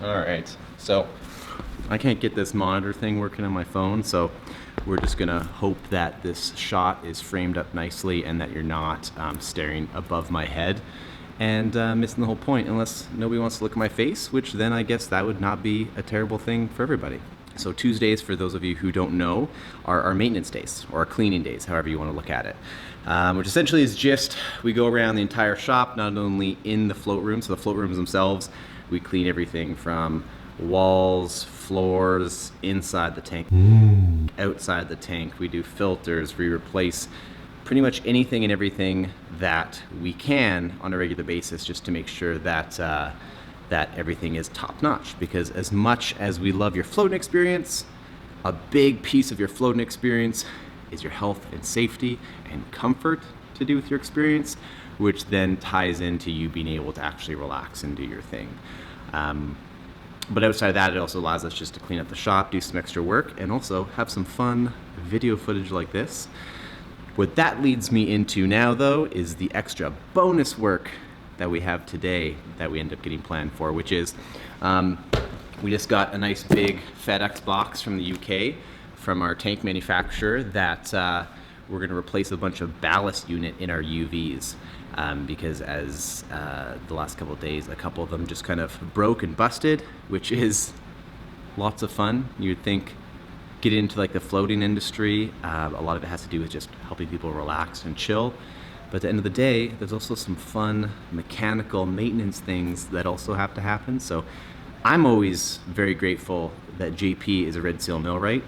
All right, so I can't get this monitor thing working on my phone, so we're just gonna hope that this shot is framed up nicely and that you're not staring above my head and missing the whole point, unless nobody wants to look at my face, which then I guess that would not be a terrible thing for everybody. So Tuesdays, for those of you who don't know, are our maintenance days, or our cleaning days, however you want to look at it. Which essentially is just, we go around the entire shop, not only in the float room, so the float rooms themselves, we clean everything from walls, floors, inside the tank, outside the tank. We do filters, we replace pretty much anything and everything that we can on a regular basis, just to make sure that that everything is top notch. Because as much as we love your floating experience, a big piece of your floating experience is your health and safety and comfort to do with your experience, which then ties into you being able to actually relax and do your thing. But outside of that, it also allows us just to clean up the shop, do some extra work, and also have some fun video footage like this. What that leads me into now, though, is the extra bonus work that we have today that we end up getting planned for, which is we just got a nice big FedEx box from the UK from our tank manufacturer that we're going to replace a bunch of ballast unit in our UVs, because as the last couple of days, a couple of them just kind of broke and busted, which is lots of fun. You'd think get into like the floating industry, a lot of it has to do with just helping people relax and chill. But at the end of the day, there's also some fun mechanical maintenance things that also have to happen. So I'm always very grateful that JP is a Red Seal millwright,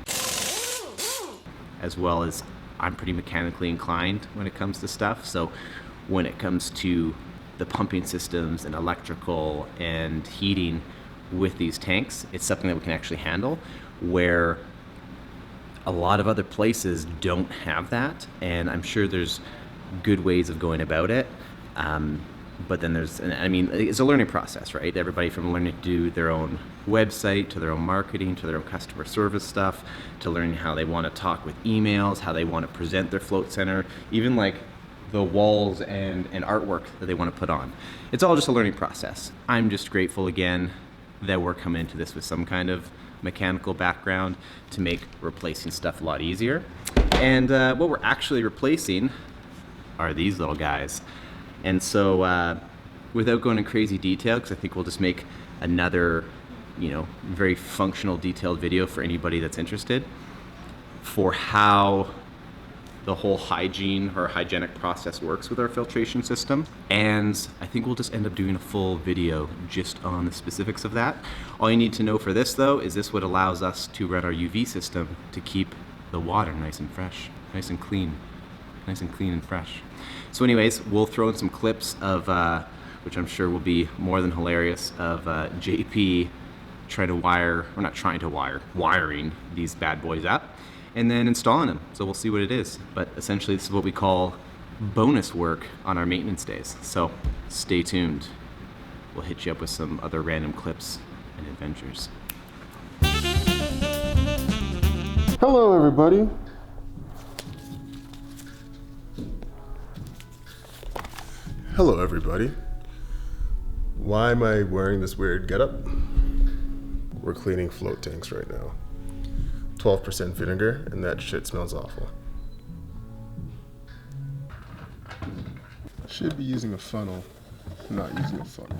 as well as I'm pretty mechanically inclined when it comes to stuff. So when it comes to the pumping systems and electrical and heating with these tanks, it's something that we can actually handle, where a lot of other places don't have that. And I'm sure there's good ways of going about it, but then there's, I mean, it's a learning process, right? Everybody from learning to do their own website, to their own marketing, to their own customer service stuff, to learning how they want to talk with emails, how they want to present their float center, even like the walls and artwork that they want to put on. It's all just a learning process. I'm just grateful again that we're coming into this with some kind of mechanical background to make replacing stuff a lot easier. And what we're actually replacing are these little guys. And so without going into crazy detail, because I think we'll just make another, very functional, detailed video for anybody that's interested, for how the whole hygiene or hygienic process works with our filtration system. And I think we'll just end up doing a full video just on the specifics of that. All you need to know for this, though, is this what allows us to run our UV system to keep the water nice and fresh, nice and clean and fresh. So anyways, we'll throw in some clips of, which I'm sure will be more than hilarious, of JP wiring these bad boys up and then installing them. So we'll see what it is. But essentially this is what we call bonus work on our maintenance days. So stay tuned. We'll hit you up with some other random clips and adventures. Hello everybody. Hello everybody. Why am I wearing this weird getup? We're cleaning float tanks right now. 12% vinegar, and that shit smells awful. I should be using a funnel, not using a funnel.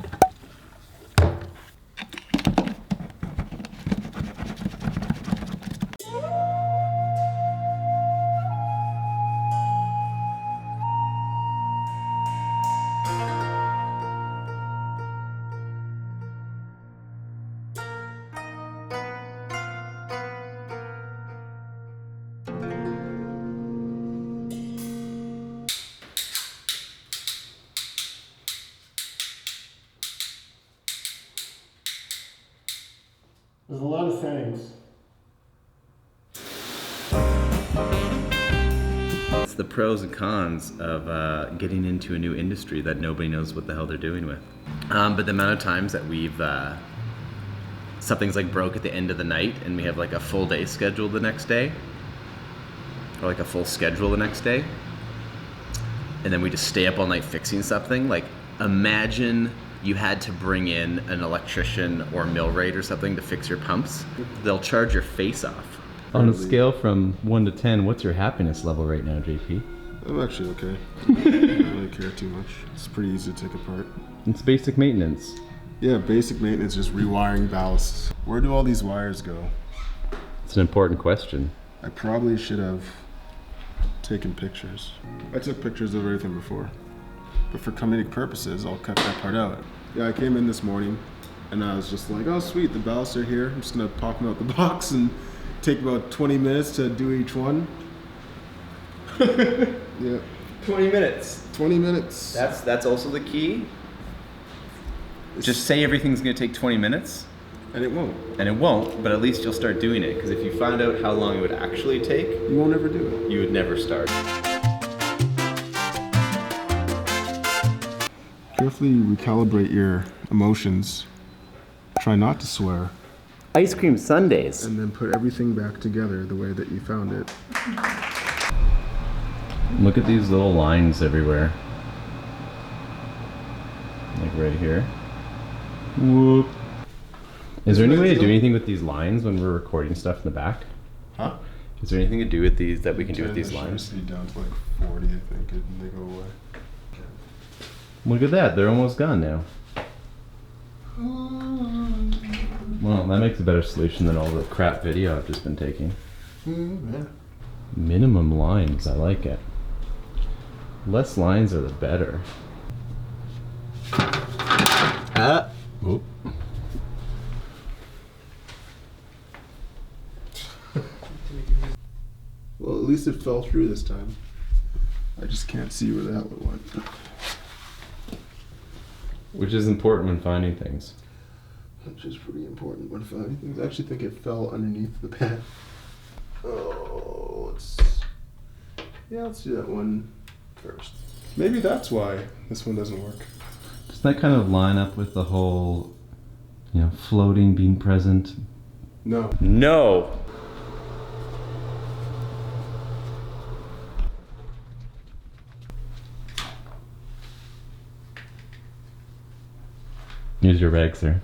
There's a lot of settings. It's the pros and cons of getting into a new industry that nobody knows what the hell they're doing with. But the amount of times that we've, something's like broke at the end of the night and we have like a full day scheduled the next day, or like a full schedule the next day, and then we just stay up all night fixing something. Like, imagine you had to bring in an electrician or millwright or something to fix your pumps, they'll charge your face off. On a scale from 1 to 10, what's your happiness level right now, JP? I'm actually okay. I don't really care too much. It's pretty easy to take apart. It's basic maintenance. Yeah, basic maintenance, just rewiring ballasts. Where do all these wires go? It's an important question. I probably should have taken pictures. I took pictures of everything before. But for comedic purposes, I'll cut that part out. Yeah, I came in this morning and I was just like, oh sweet, the ballasts are here. I'm just gonna pop them out the box and take about 20 minutes to do each one. Yeah, 20 minutes. 20 minutes. That's also the key. Just say everything's gonna take 20 minutes. And it won't. And it won't, but at least you'll start doing it. Because if you find out how long it would actually take, You won't ever do it. you would never start. Carefully recalibrate your emotions. Try not to swear. Ice cream sundaes. And then put everything back together the way that you found it. Look at these little lines everywhere. Like right here. Whoop. Is there any way to do anything with these lines when we're recording stuff in the back? Huh? Is there anything to do with these that we can do with these lines? Be down to like 40, I think, and they go away. Look at that, they're almost gone now. Well, that makes a better solution than all the crap video I've just been taking. Yeah. Minimum lines, I like it. Less lines are the better. Oop. Well, at least it fell through this time. I just can't see where the hell it went. Which is important when finding things. Which is pretty important when finding things. I actually think it fell underneath the pan. Oh, let's do that one first. Maybe that's why this one doesn't work. Does that kind of line up with the whole, floating, being present? No. No! Here's your rag, sir.